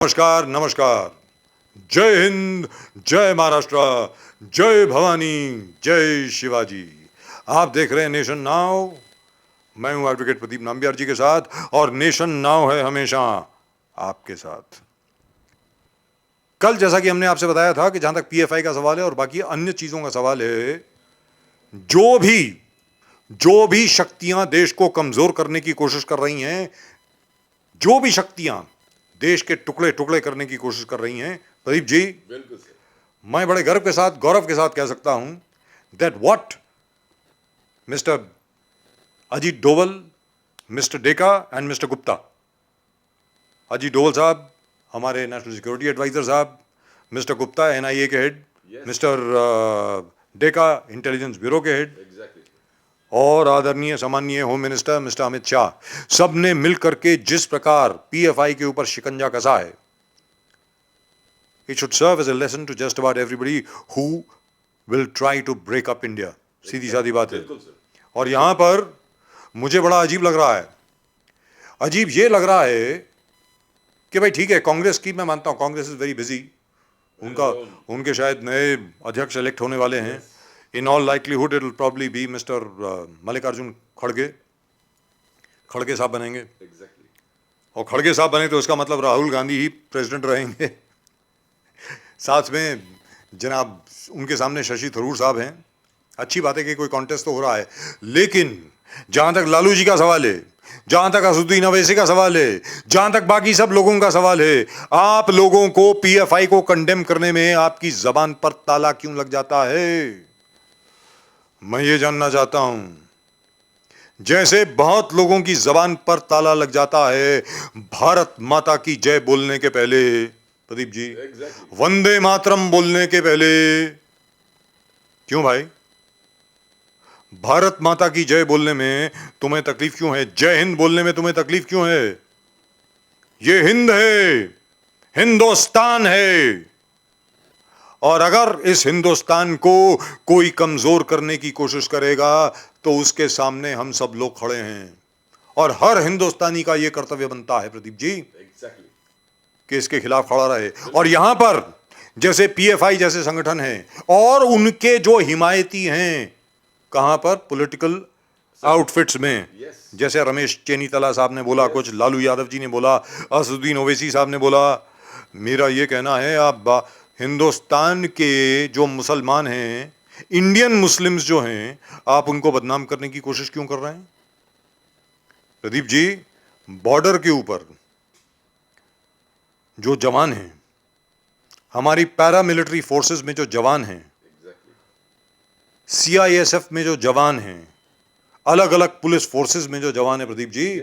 नमस्कार नमस्कार। जय हिंद, जय महाराष्ट्र, जय भवानी, जय शिवाजी। आप देख रहे हैं नेशन नाउ। मैं हूं एडवोकेट प्रदीप नाम्बियार जी के साथ और नेशन नाउ है हमेशा आपके साथ। कल जैसा कि हमने आपसे बताया था कि जहां तक पीएफआई का सवाल है और बाकी अन्य चीजों का सवाल है, जो भी शक्तियां देश को कमजोर करने की कोशिश कर रही हैं, जो भी शक्तियां देश के टुकड़े टुकड़े करने की कोशिश कर रही हैं, प्रदीप जी, बिल्कुल सर। मैं बड़े गर्व के साथ, गौरव के साथ कह सकता हूं that what mister Ajit Doval, mister Deka and mister Gupta, Ajit Doval साहब हमारे नेशनल सिक्योरिटी एडवाइजर साहब, मिस्टर गुप्ता एनआईए के head, mister Deka intelligence bureau के हेड, और आदरणीय सामान्य home minister mister Amit Shah, सब ने मिलकर के जिस प्रकार पीएफआई के ऊपर शिकंजा कसा है, it should serve as a lesson to just about everybody who will try to break up India. सीधी सादी बात है। और यहां पर मुझे बड़ा अजीब लग रहा है। अजीब ये लग रहा है कि भाई ठीक है, कांग्रेस की मैं मानता हूं, कांग्रेस इज वेरी बिजी, उनके शायद नए अध्यक्ष इलेक्ट होने वाले हैं। In all likelihood, it will probably be Mr. Mallikarjun खड़गे साहब बनेंगे। और खड़गे साहब बने तो इसका मतलब राहुल गांधी ही प्रेसिडेंट रहेंगे। साथ में जनाब उनके सामने शशि थरूर साहब हैं। अच्छी बात है कि कोई कॉन्टेस्ट तो हो रहा है, लेकिन जहां तक लालू जी का सवाल है, जहां तक असदुद्दीन अवैसी का सवाल है, जहां तक बाकी सब लोगों का सवाल है, आप लोगों को पीएफआई को कंडेम करने में आपकी जबान पर ताला क्यों लग जाता है? मैं ये जानना चाहता हूं। जैसे बहुत लोगों की जबान पर ताला लग जाता है भारत माता की जय बोलने के पहले, प्रदीप जी, वंदे मातरम बोलने के पहले। क्यों भाई? भारत माता की जय बोलने में तुम्हें तकलीफ क्यों है? जय हिंद बोलने में तुम्हें तकलीफ क्यों है? ये हिंद है, हिंदुस्तान है, और अगर इस हिंदुस्तान को कोई कमजोर करने की कोशिश करेगा तो उसके सामने हम सब लोग खड़े हैं। और हर हिंदुस्तानी का यह कर्तव्य बनता है प्रदीप जी, कि इसके खिलाफ खड़ा रहे। और यहां पर जैसे पीएफआई जैसे संगठन हैं और उनके जो हिमायती हैं, कहां पर? पॉलिटिकल आउटफिट्स में। जैसे रमेश चेनीतला साहब ने बोला कुछ, लालू यादव जी ने बोला, असदुद्दीन ओवैसी साहब ने बोला। मेरा यह कहना है, आप हिंदुस्तान के जो मुसलमान हैं, इंडियन मुस्लिम्स जो हैं, आप उनको बदनाम करने की कोशिश क्यों कर रहे हैं? प्रदीप जी, बॉर्डर के ऊपर जो जवान हैं, हमारी पैरामिलिट्री फोर्सेस में जो जवान हैं, सीआईएसएफ में जो जवान हैं, अलग अलग पुलिस फोर्सेस में जो जवान हैं प्रदीप जी,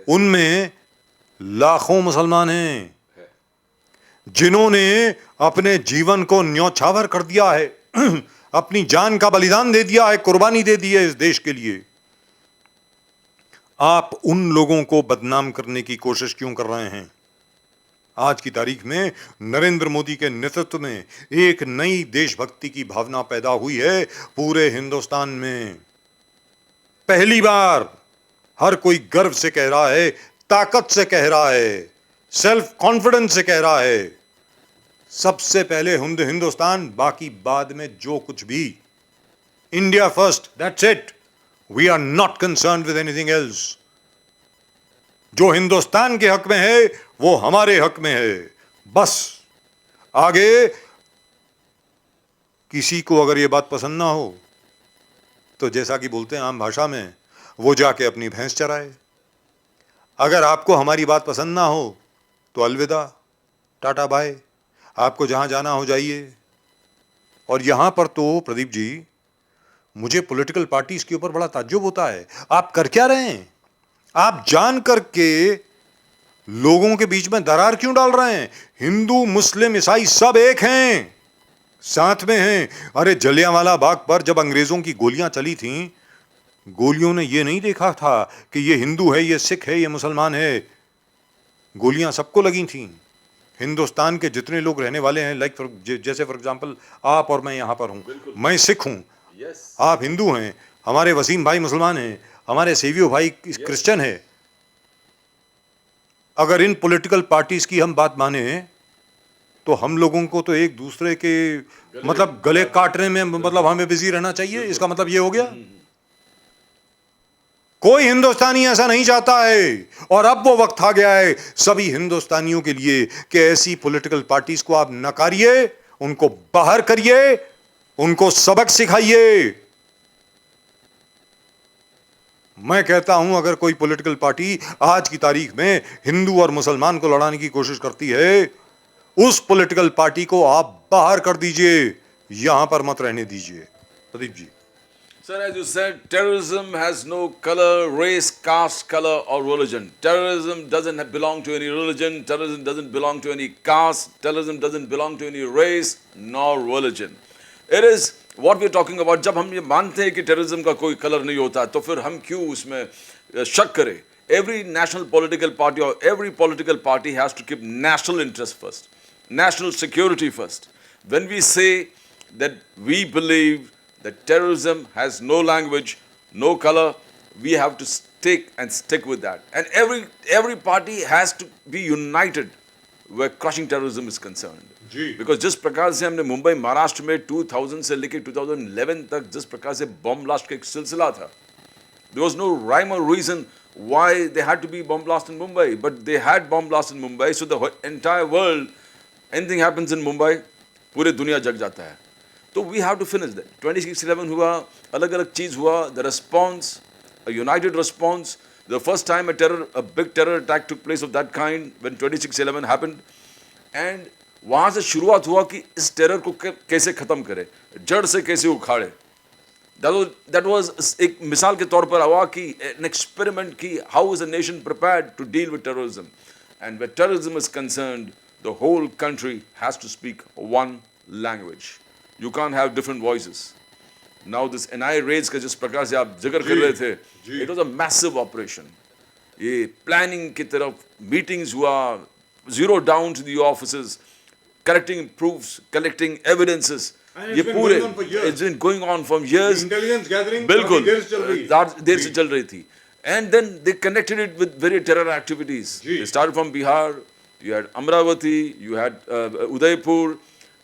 उनमें लाखों मुसलमान हैं जिन्होंने अपने जीवन को न्यौछावर कर दिया है, अपनी जान का बलिदान दे दिया है, कुर्बानी दे दी है इस देश के लिए। आप उन लोगों को बदनाम करने की कोशिश क्यों कर रहे हैं? आज की तारीख में नरेंद्र मोदी के नेतृत्व में एक नई देशभक्ति की भावना पैदा हुई है पूरे हिंदुस्तान में। पहली बार हर कोई गर्व से कह रहा है, ताकत से कह रहा है, सेल्फ कॉन्फिडेंस से कह रहा है, सबसे पहले हिंदुस्तान, बाकी बाद में जो कुछ भी। India first, that's it. We are not concerned with anything else. जो हिंदुस्तान के हक में है वो हमारे हक में है, बस। आगे किसी को अगर ये बात पसंद ना हो तो जैसा कि बोलते हैं आम भाषा में, वो जाके अपनी भैंस चराए। अगर आपको हमारी बात पसंद ना हो तो अलविदा, टाटा बाय, आपको जहां जाना हो जाइए। और यहां पर तो प्रदीप जी, मुझे पॉलिटिकल पार्टीज के ऊपर बड़ा ताज्जुब होता है। आप कर क्या रहे हैं? आप जान करके लोगों के बीच में दरार क्यों डाल रहे हैं? हिंदू मुस्लिम ईसाई सब एक हैं, साथ में हैं। अरे जलियांवाला बाग पर जब अंग्रेजों की गोलियां चली थीं, गोलियों ने यह नहीं देखा था कि ये हिंदू है, ये सिख है, ये मुसलमान है। गोलियां सबको लगी थीं। हिंदुस्तान के जितने लोग रहने वाले हैं, जैसे फॉर एग्जांपल आप और मैं यहां पर हूं, मैं सिख हूं, आप हिंदू हैं, हमारे वसीम भाई मुसलमान हैं, हमारे सेवियो भाई क्रिश्चियन है। अगर इन पॉलिटिकल पार्टीज की हम बात माने तो हम लोगों को तो एक दूसरे के मतलब गले काटने में मतलब हमें बिजी रहना चाहिए, इसका मतलब ये हो गया। कोई हिंदुस्तानी ऐसा नहीं चाहता है, और अब वो वक्त आ गया है सभी हिंदुस्तानियों के लिए कि ऐसी पॉलिटिकल पार्टीज को आप नकारिए, उनको बाहर करिए, उनको सबक सिखाइए। मैं कहता हूं अगर कोई पॉलिटिकल पार्टी आज की तारीख में हिंदू और मुसलमान को लड़ाने की कोशिश करती है, उस पॉलिटिकल पार्टी को आप बाहर कर दीजिए, यहां पर मत रहने दीजिए। Pradeep ji. Sir, as you said, terrorism has no color, race, caste, color or religion. Terrorism doesn't belong to any religion, terrorism doesn't belong to any caste, terrorism doesn't belong to any race nor religion. It is what we are talking about. जब हम ये मानते हैं कि terrorism का कोई color नहीं होता, तो फिर हम क्यों उसमें शक करें? Every national political party or every political party has to keep national interest first, national security first. When we say that we believe that terrorism has no language, no color, we have to stick with that. And every party has to be united where crushing terrorism is concerned. Because जिस प्रकार से हमने मुंबई महाराष्ट्र में 2000 से लेकर 2011 तक जिस प्रकार से बम ब्लास्ट का एक सिलसिला था, there was no rhyme or reason why they had to be bomb blast in Mumbai, but they had bomb blast in Mumbai, so the entire world, anything happens in Mumbai, पूरे दुनिया जग जाता है. So we have to finish that. 26/11 हुआ, अलग अलग चीज हुआ. The response, a united response. The first time a big terror attack took place of that kind when 26/11 happened. And वहाँ से शुरुआत हुआ कि इस टेरर को कैसे खत्म करे, जड़ से कैसे उखाड़े. That was एक मिसाल के तौर पर हुआ कि an experiment कि how is a nation prepared to deal with terrorism. And where terrorism is concerned, the whole country has to speak one language. You can't have different voices. Now this NIA raids का जिस प्रकार से आप जिक्र कर रहे थे, it was a massive operation. ये planning की तरफ meetings हुआ, zero down to the offices, collecting proofs, collecting evidences. ये पूरे it's been going on for years. Intelligence gathering बिल्कुल देर से चल रही थी. And then they connected it with very terror activities. They started from Bihar, you had Amravati, you had Udaipur.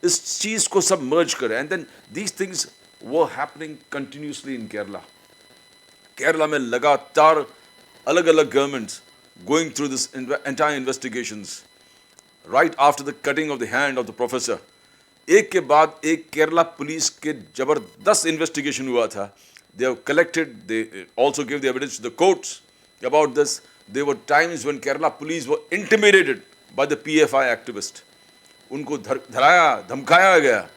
इस चीज को सब मर्ज करें. And then these things were happening continuously in Kerala. Kerala में लगातार अलग अलग governments going through this entire investigations right after the cutting of the hand of the professor. एक के बाद एक केरला पुलिस के जबरदस्त इन्वेस्टिगेशन हुआ था. They have collected, they also give the evidence to the courts about this. There were times when Kerala police were intimidated by the PFI activist. उनको धराया, धमकाया गया.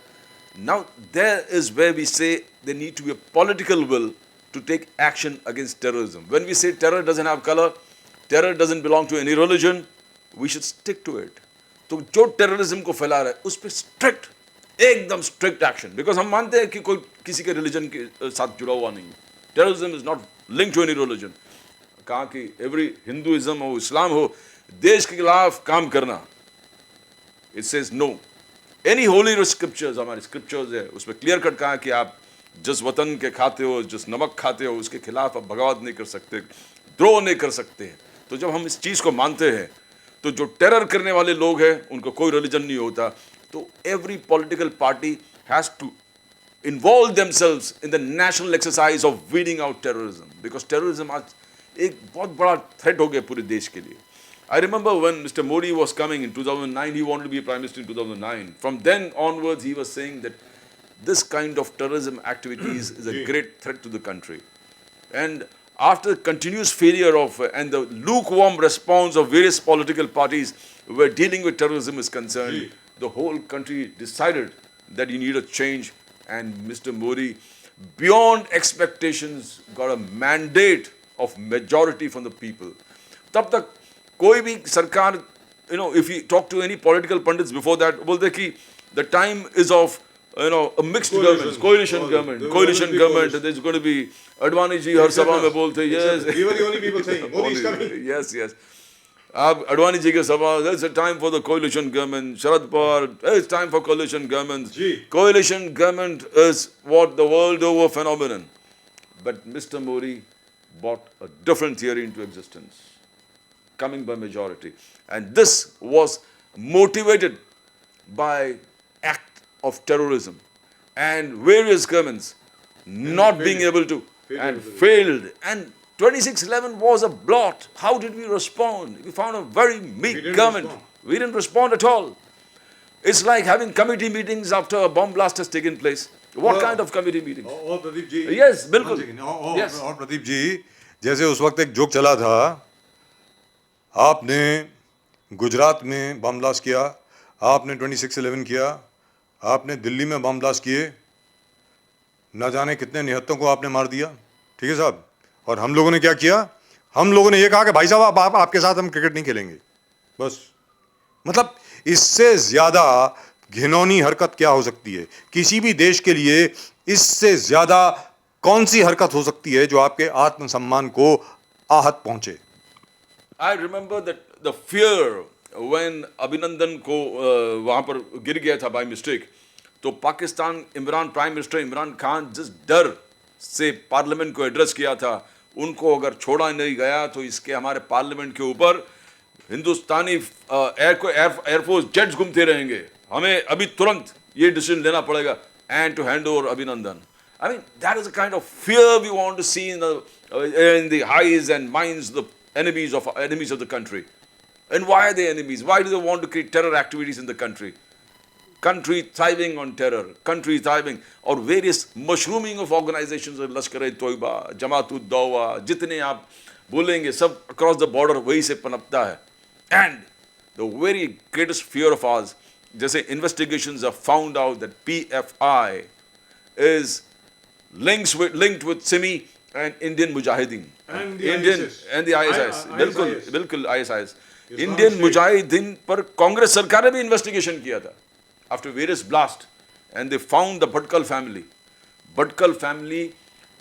Now there is where we say there need to be a political will to take action against terrorism. When we say terror doesn't have color, terror doesn't belong to any religion, we should stick to it. तो जो terrorism को फैला रहा है उस पर strict, एकदम strict action. Because हम मानते हैं कि कोई किसी के रिलीजन के साथ जुड़ा हुआ नहीं. Terrorism is not link to any religion. कहा कि एवरी हिंदुइज्म हो, इस्लाम हो, देश के खिलाफ काम करना. It says no. Any holy scriptures, हमारे scriptures है, उसमें क्लियर कट कहा कि आप जिस वतन के खाते हो, जिस नमक खाते हो, उसके खिलाफ आप बगावत नहीं कर सकते, द्रोह नहीं कर सकते हैं. तो जब हम इस चीज़ को मानते हैं, तो जो टेरर करने वाले लोग हैं उनको कोई रिलीजन नहीं होता. तो every political party has to involve themselves in the national exercise of weeding out terrorism, because terrorism आज एक बहुत बड़ा threat हो गया पूरे देश के लिए. I remember when Mr. Modi was coming in 2009, he wanted to be Prime Minister in 2009. From then onwards, he was saying that this kind of terrorism activities is a great threat to the country. And after the continuous failure of and the lukewarm response of various political parties where dealing with terrorism is concerned, the whole country decided that you need a change. And Mr. Modi, beyond expectations, got a mandate of majority from the people. तब तक कोई भी सरकार, if you talk to any political pundits before that, बोलते कि the time is of a mixed government, coalition government. There's going to be Advani ji हर सभा में बोलते yes. We were the only people saying Modi is coming. Yes. अब Advani ji के सभा, there's a time for the coalition government. Sharad Pawar, it's time for coalition government. Coalition government is what the world over phenomenon. But Mr. Modi brought a different theory into existence. coming by majority. And this was motivated by act of terrorism and various governments not being able to, and failed. And 2611 was a blot. How did we respond? We found a very meek government. We didn't respond at all. It's like having committee meetings after a bomb blast has taken place. What kind of committee meetings? और Pradeep ji, Yes, बिल्कुल. Yes. और प्रदीप जी, जैसे उस वक्त एक joke चला था, आपने गुजरात में बम ब्लास्ट किया, आपने 2611 किया, आपने दिल्ली में बम ब्लास्ट किए, न जाने कितने निहत्तों को आपने मार दिया, ठीक है साहब। और हम लोगों ने क्या किया? हम लोगों ने ये कहा कि भाई साहब आप आपके साथ हम क्रिकेट नहीं खेलेंगे, बस। मतलब इससे ज्यादा घिनौनी हरकत क्या हो सकती है किसी भी देश के लिए? इससे ज्यादा कौन सी हरकत हो सकती है जो आपके आत्मसम्मान को आहत पहुंचे? I remember that the fear when अभिनंदन को वहां पर गिर गया था by mistake, तो पाकिस्तान इमरान प्राइम मिनिस्टर इमरान खान जिस डर से पार्लियामेंट को एड्रेस किया था, उनको अगर छोड़ा नहीं गया तो इसके हमारे पार्लियामेंट के ऊपर हिंदुस्तानी एयरफोर्स जेट्स घूमते रहेंगे। हमें अभी तुरंत ये डिसीजन लेना पड़ेगा एंड टू हैंड ओवर अभिनंदन। I mean, that is the kind of fear we want to see in the eyes and minds of the enemies of the country. And why are they enemies? Why do they want to create terror activities in the country? Country thriving on terror, country thriving, और various mushrooming of organizations, लश्कर-ए-तोयबा, जमात-उद-दौवा, जितने आप बोलेंगे सब across the border वही से पनपता है। And the very greatest fear of ours, जैसे investigations have found out that PFI is linked with Simi and Indian Mujahideen and the ISIS, बिल्कुल ISIS, Indian Mujahideen पर कांग्रेस सरकार ने भी इन्वेस्टिगेशन किया था after various blasts, and they found the Bhatkal family,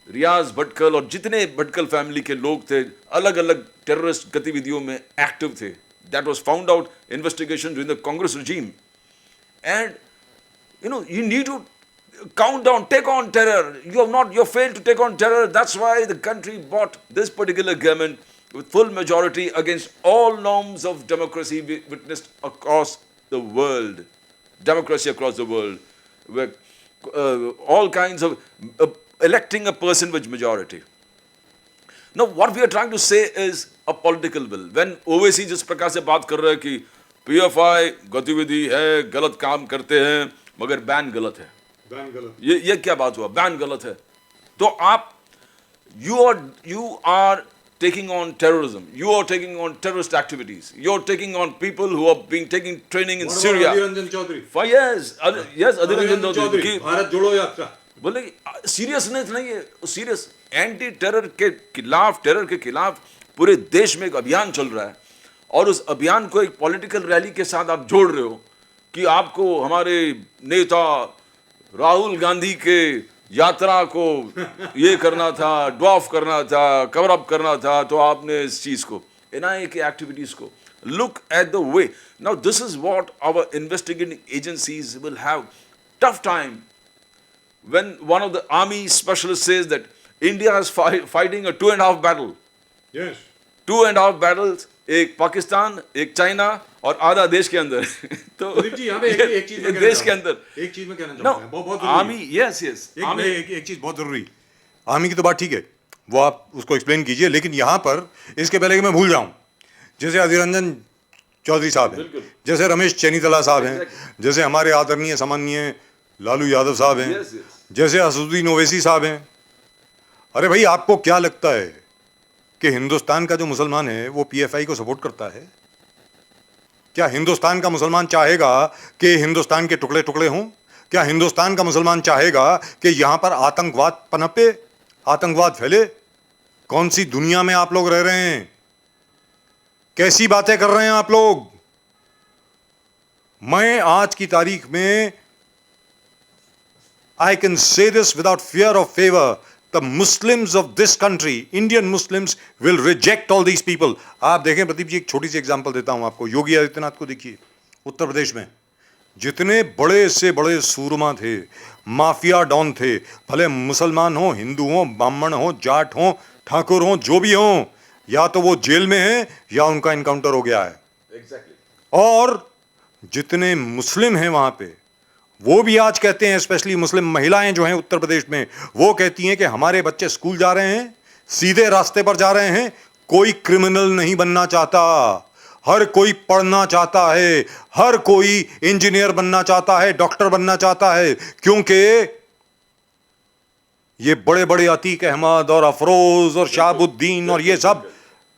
रियाज भटकल और जितने भटकल फैमिली के लोग थे अलग अलग टेररिस्ट गतिविधियों में एक्टिव थे। That was found out investigation during the Congress regime. And you need to count down, take on terror. You failed to take on terror. That's why the country bought this particular government with full majority against all norms of democracy we witnessed across the world. Democracy across the world, where all kinds of electing a person with majority. Now, what we are trying to say is a political will. When OVC जिस प्रकार से बात कर रहा है कि PFI गतिविधि है, गलत काम करते हैं, मगर बैन गलत है। बैन गलत। ये क्या बात हुआ? बैन गलत है। तो आप you are taking on terrorism. You are taking on terrorist activities. You are taking on people who are being taking training in Syria. Adv Chaudhary. Yes, Adv Chaudhary. Bharat जोड़ो यात्रा। बोले सीरियसनेस नहीं है, सीरियस एंटी टेरर के खिलाफ पूरे देश में एक अभियान चल रहा है, और उस अभियान को एक पॉलिटिकल रैली के साथ आप जोड़ रहे हो कि आपको हमारे नेता राहुल गांधी के यात्रा को ये करना था, ड्वाफ करना था, कवर अप करना था, तो आपने इस चीज को एनआईए की एक्टिविटीज को look at the way. Now this is what our investigating agencies will have tough time when one of the army specialists says that India is fighting a 2.5 battle. Yes. 2.5 battles, एक पाकिस्तान, एक China और आधा देश के अंदर। तो जी यहाँ पे एक चीज में देश के अंदर एक चीज में कहना चाहूँगा, बहुत आर्मी, यस एक चीज बहुत जरूरी। आर्मी की तो बात ठीक है, वो आप उसको एक्सप्लेन कीजिए, लेकिन यहाँ पर इसके पहले कि मैं भूल जाऊं, जैसे अधीर चौधरी साहब हैं, जैसे रमेश चैनीतला साहब हैं, जैसे हमारे आदरणीय सम्माननीय लालू यादव साहब हैं, जैसे असदुद्दीन ओवैसी साहब हैं। अरे भाई, आपको क्या लगता है कि हिंदुस्तान का जो मुसलमान है वो पीएफआई को सपोर्ट करता है? क्या हिंदुस्तान का मुसलमान चाहेगा कि हिंदुस्तान के टुकड़े टुकड़े हों? क्या हिंदुस्तान का मुसलमान चाहेगा कि यहां पर आतंकवाद पनपे, आतंकवाद फैले? कौन सी दुनिया में आप लोग रह रहे हैं? कैसी बातें कर रहे हैं आप लोग? मैं आज की तारीख में I can say this without fear of favor. The Muslims of this country, Indian Muslims, will reject all these people. आप देखें प्रदीप जी, एक छोटी सी एग्जांपल देता हूं आपको। योगी आदित्यनाथ को देखिए, उत्तर प्रदेश में जितने बड़े से बड़े सूरमा थे, माफिया डॉन थे, भले मुसलमान हो, हिंदू हो, ब्राह्मण हो, जाट हो, ठाकुर हो, जो भी हो, या तो वो जेल में है या उनका इनकाउंटर हो गया है। और जितने मुस्लिम हैं वहां पे, वो भी आज कहते हैं, स्पेशली मुस्लिम महिलाएं जो हैं उत्तर प्रदेश में, वो कहती हैं कि हमारे बच्चे स्कूल जा रहे हैं, सीधे रास्ते पर जा रहे हैं, कोई क्रिमिनल नहीं बनना चाहता, हर कोई पढ़ना चाहता है, हर कोई इंजीनियर बनना चाहता है, डॉक्टर बनना चाहता है, क्योंकि ये बड़े बड़े अतीक अहमद और अफरोज और शाहबुद्दीन और ये सब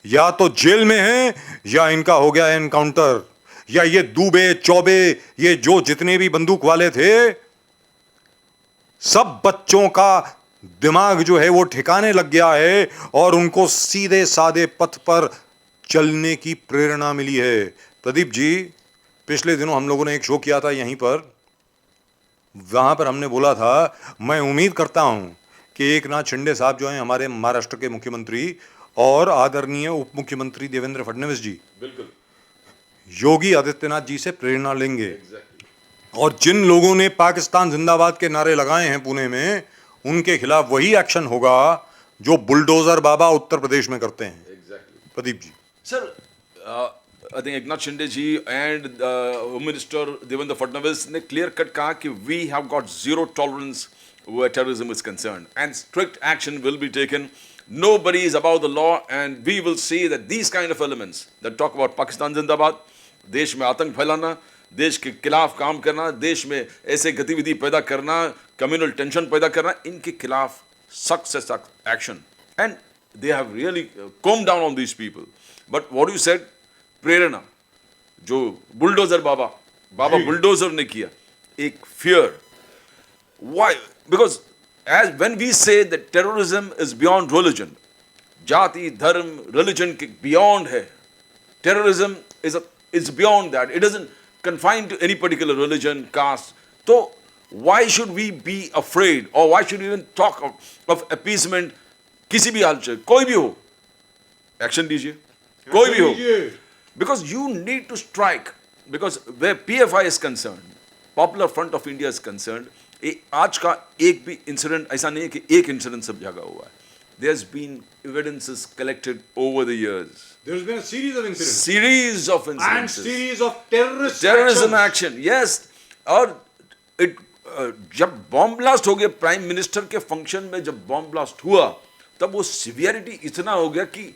या तो जेल में हैं या इनका हो गया है एनकाउंटर, या ये दूबे चौबे, ये जो जितने भी बंदूक वाले थे, सब बच्चों का दिमाग जो है वो ठिकाने लग गया है और उनको सीधे सादे पथ पर चलने की प्रेरणा मिली है। प्रदीप जी, पिछले दिनों हम लोगों ने एक शो किया था यहीं पर, वहां पर हमने बोला था, मैं उम्मीद करता हूं कि एक नाथ शिंदे साहब जो हैं हमारे महाराष्ट्र के मुख्यमंत्री और आदरणीय उप मुख्यमंत्री देवेंद्र फडणवीस जी, बिल्कुल योगी आदित्यनाथ जी से प्रेरणा लेंगे। और जिन लोगों ने पाकिस्तान जिंदाबाद के नारे लगाए हैं पुणे में, उनके खिलाफ वही एक्शन होगा जो बुलडोजर बाबा उत्तर प्रदेश में करते हैं। Pradeep ji. Sir, I think Eknath Shinde ji and home minister Devendra Fadnavis ने क्लियर कट कहा कि we have got zero tolerance where terrorism is concerned and strict action will be taken. Nobody is above the law and we will see that these kind of elements that talk about Pakistan Zindabad, देश में आतंक फैलाना, देश के खिलाफ काम करना, देश में ऐसे गतिविधि पैदा करना, कम्युनल टेंशन पैदा करना, इनके खिलाफ सख्त से सख्त action, and they have really come down on these people. But what you said, Prerna जो बुलडोजर बाबा बुलडोजर ने किया, एक fear. Why? Because as when we say that terrorism is beyond religion, जाति धर्म religion के beyond है, terrorism is beyond that. It doesn't confine to any particular religion, caste. So why should we be afraid, or why should we even talk of appeasement? किसी भी हाल से कोई भी हो, एक्शन लीजिए, कोई भी हो, because you need to strike. Because where PFI is concerned, Popular Front of India is concerned, आज का एक भी इंसिडेंट ऐसा नहीं है कि एक इंसिडेंट सब जगह हुआ है. There's been evidences collected over the years. There's been a series of incidents. Series of incidents. And series of terrorism action. Yes. और जब बॉम्ब ब्लास्ट हो गया, प्राइम मिनिस्टर के फंक्शन में जब बॉम्ब ब्लास्ट हुआ, तब वो सिवियरिटी इतना हो गया कि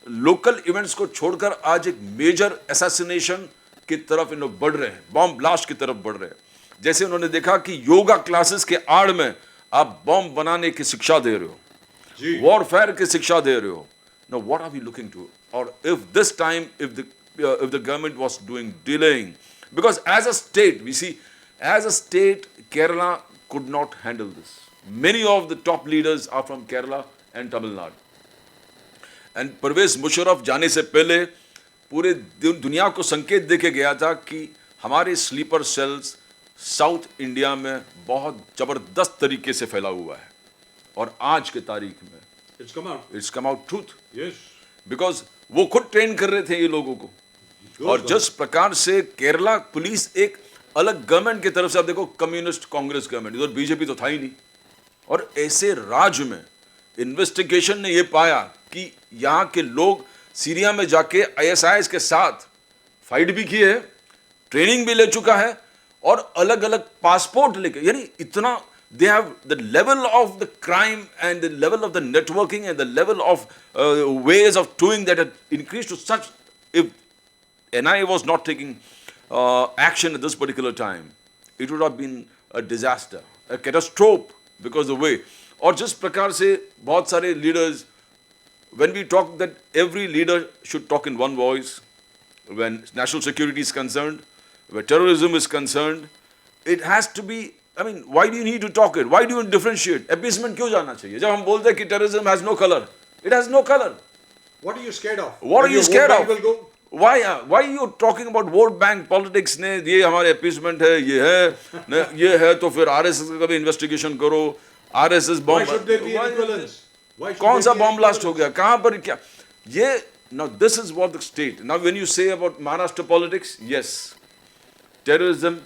लोकल इवेंट्स को छोड़कर आज एक मेजर असैसिनेशन की तरफ इन लोग बढ़ रहे हैं, बॉम्ब ब्लास्ट की तरफ बढ़ रहे हैं. जैसे उन्होंने देखा कि योगा क्लासेस के आड़ में आप बॉम्ब बनाने की शिक्षा दे रहे हो, वॉरफेयर की शिक्षा दे रहे हो. Now what are we looking to? Or if this time, if the government was doing delaying, because as a state, we see, as a state, Kerala could not handle this. Many of the top leaders are from Kerala and Tamil Nadu. And Parvez Musharraf जाने से पहले पूरे दुनिया को संकेत देके गया था कि हमारे स्लीपर सेल्स साउथ इंडिया में बहुत जबरदस्त तरीके से फैला हुआ है. और आज के तारीख में it's come out truth. Because वो खुद ट्रेन कर रहे थे ये लोगों को. और जिस प्रकार से केरला पुलिस एक अलग गवर्नमेंट की तरफ से, आप देखो कम्युनिस्ट कांग्रेस गवर्नमेंट, इधर बीजेपी तो था ही नहीं. और ऐसे राज्य में इन्वेस्टिगेशन ने ये पाया कि यहाँ के लोग सीरिया में जाके ISIS के साथ फाइट भी किए है, ट्रेनिंग भी ले चुका है, और अलग अलग पासपोर्ट लेके, यानी इतना they have the level of the crime and the level of the networking and the level of ways of doing that had increased to such, if NIA was not taking action at this particular time, it would have been a disaster, a catastrophe, because the way. और जिस प्रकार से बहुत सारे leaders, when we talk that every leader should talk in one voice, when national security is concerned, where terrorism is concerned, it has to be, I mean, why do you need to talk it? Why do you differentiate? Appeasement क्यों जाना चाहिए? जब हम बोलते हैं कि terrorism has no color, it has no color. What are you scared of? What are you scared of? Why are you talking about vote bank politics? ने ये हमारे appeasement है, ये है तो फिर RSS का भी investigation करो. RSS bomb. Why should there be equivalence? कौन सा bomb blast हो गया? कहाँ पर क्या? ये, now this is what the state. Now when you say about Maharashtra politics, yes, terrorism,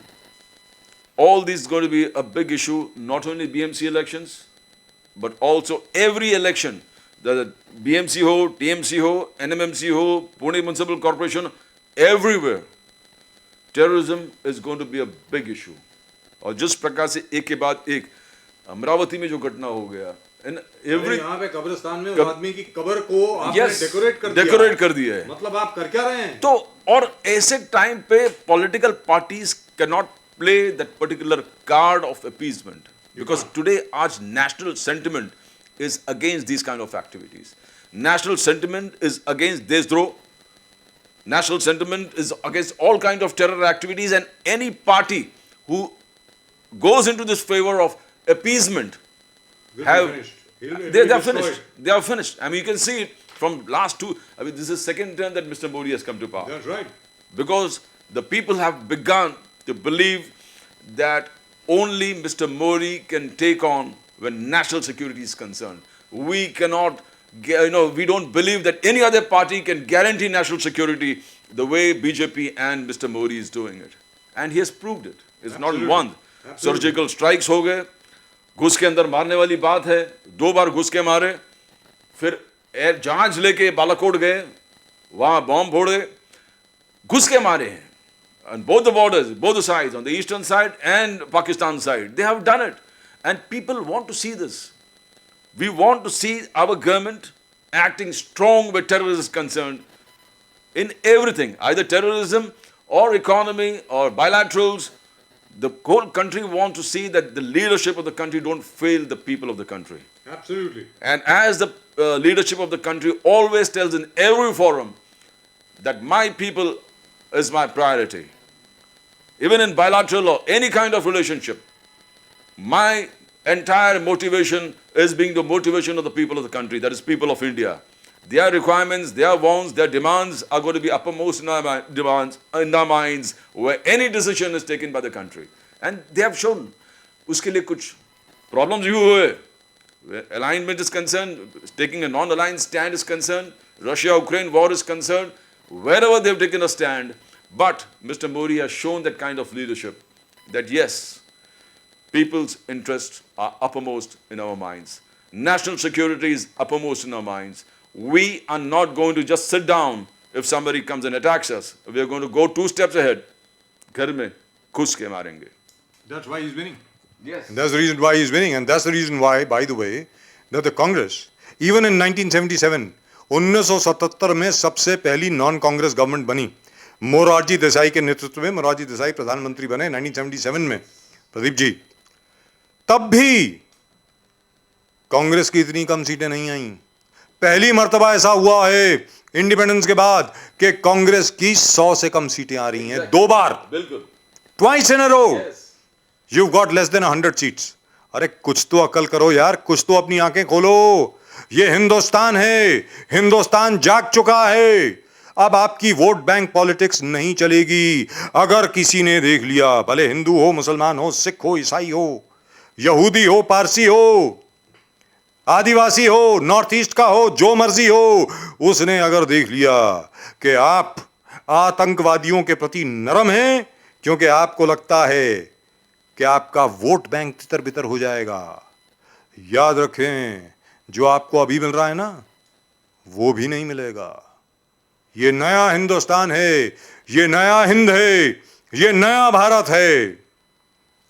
all this is going to be a big issue, not only BMC elections, but also every election. the BMC ho, TMC ho, NMMC ho, Pune Municipal Corporation, everywhere, terrorism is going to be a big issue. और जिस प्रकार से एक के बाद एक अमरावती में जो घटना हो गया, and every यहाँ पे कब्रिस्तान में उस आदमी की कब्र को आपने डेकोरेट कर दिया है. मतलब आप कर क्या रहे हैं? तो और ऐसे टाइम पे political parties cannot play that particular card of appeasement, because today आज national sentiment is against these kind of activities. National sentiment is against Desdro. National sentiment is against all kind of terror activities, and any party who goes into this favor of appeasement they are finished. They are finished. I mean, you can see it from last two. I mean, this is second term that Mr. Modi has come to power. That's right. Because the people have begun to believe that only Mr. Modi can take on when national security is concerned. We cannot, we don't believe that any other party can guarantee national security the way BJP and Mr. Modi is doing it. And he has proved it. It's not one. Surgical strikes हो गए, घुस के अंदर मारने वाली बात है, 2 बार घुस के मारे, फिर एयर जहाज लेके बालाकोट गए, वहां बॉम्ब फोड़े, घुस के मारे हैं. On both the borders, both the sides, on the eastern side and Pakistan side, they have done it. And people want to see this. We want to see our government acting strong where terrorism is concerned in everything, either terrorism or economy or bilaterals. The whole country wants to see that the leadership of the country don't fail the people of the country. Absolutely. And as the leadership of the country always tells in every forum that my people is my priority. Even in bilateral or any kind of relationship, my entire motivation is being the motivation of the people of the country, that is people of India. Their requirements, their wants, their demands are going to be uppermost in our minds where any decision is taken by the country. And they have shown. Uske liye kuch problems bhi hue. Where alignment is concerned, taking a non-aligned stand is concerned, Russia-Ukraine war is concerned, wherever they have taken a stand. But Mr. Modi has shown that kind of leadership that yes, people's interests are uppermost in our minds. National security is uppermost in our minds. We are not going to just sit down if somebody comes and attacks us. We are going to go 2 steps ahead. Ghar mein घुस के मारेंगे. That's why he's winning. Yes. And that's the reason why he's winning. And that's the reason why, by the way, that the Congress, even in 1977, 1977 में सबसे पहली non-Congress government बनी. मोरारजी देसाई के नेतृत्व में मोरारजी देसाई प्रधानमंत्री बने 1977 में, प्रदीप जी. तब भी कांग्रेस की इतनी कम सीटें नहीं आई. पहली मर्तबा ऐसा हुआ है इंडिपेंडेंस के बाद कि कांग्रेस की 100 से कम सीटें आ रही हैं. 2 बार. बिल्कुल. Twice in a row. You've got less than 100 seats. अरे कुछ तो अकल करो यार, कुछ तो अपनी आंखें खोलो. ये हिंदुस्तान है, हिंदुस्तान जाग चुका है. अब आपकी वोट बैंक पॉलिटिक्स नहीं चलेगी. अगर किसी ने देख लिया, भले हिंदू हो, मुसलमान हो, सिख हो, ईसाई हो, यहूदी हो, पारसी हो, आदिवासी हो, नॉर्थ ईस्ट का हो, जो मर्जी हो, उसने अगर देख लिया कि आप आतंकवादियों के प्रति नरम हैं क्योंकि आपको लगता है कि आपका वोट बैंक तितर बितर हो जाएगा, याद रखें, जो आपको अभी मिल रहा है ना, वो भी नहीं मिलेगा. ये नया हिंदुस्तान है, ये नया हिंद है, ये नया भारत है,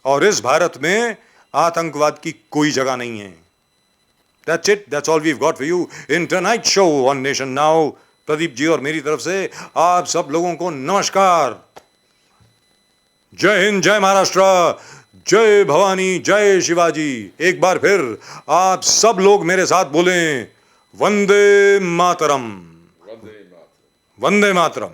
और इस भारत में आतंकवाद की कोई जगह नहीं है. That's it. That's all we've got for you in tonight's show on Nation Now. Pradeep ji और मेरी तरफ से आप सब लोगों को नमस्कार. जय हिंद, जय महाराष्ट्र, जय भवानी, जय शिवाजी. एक बार फिर आप सब लोग मेरे साथ बोलें, वंदे मातरम. वंदे मातरम.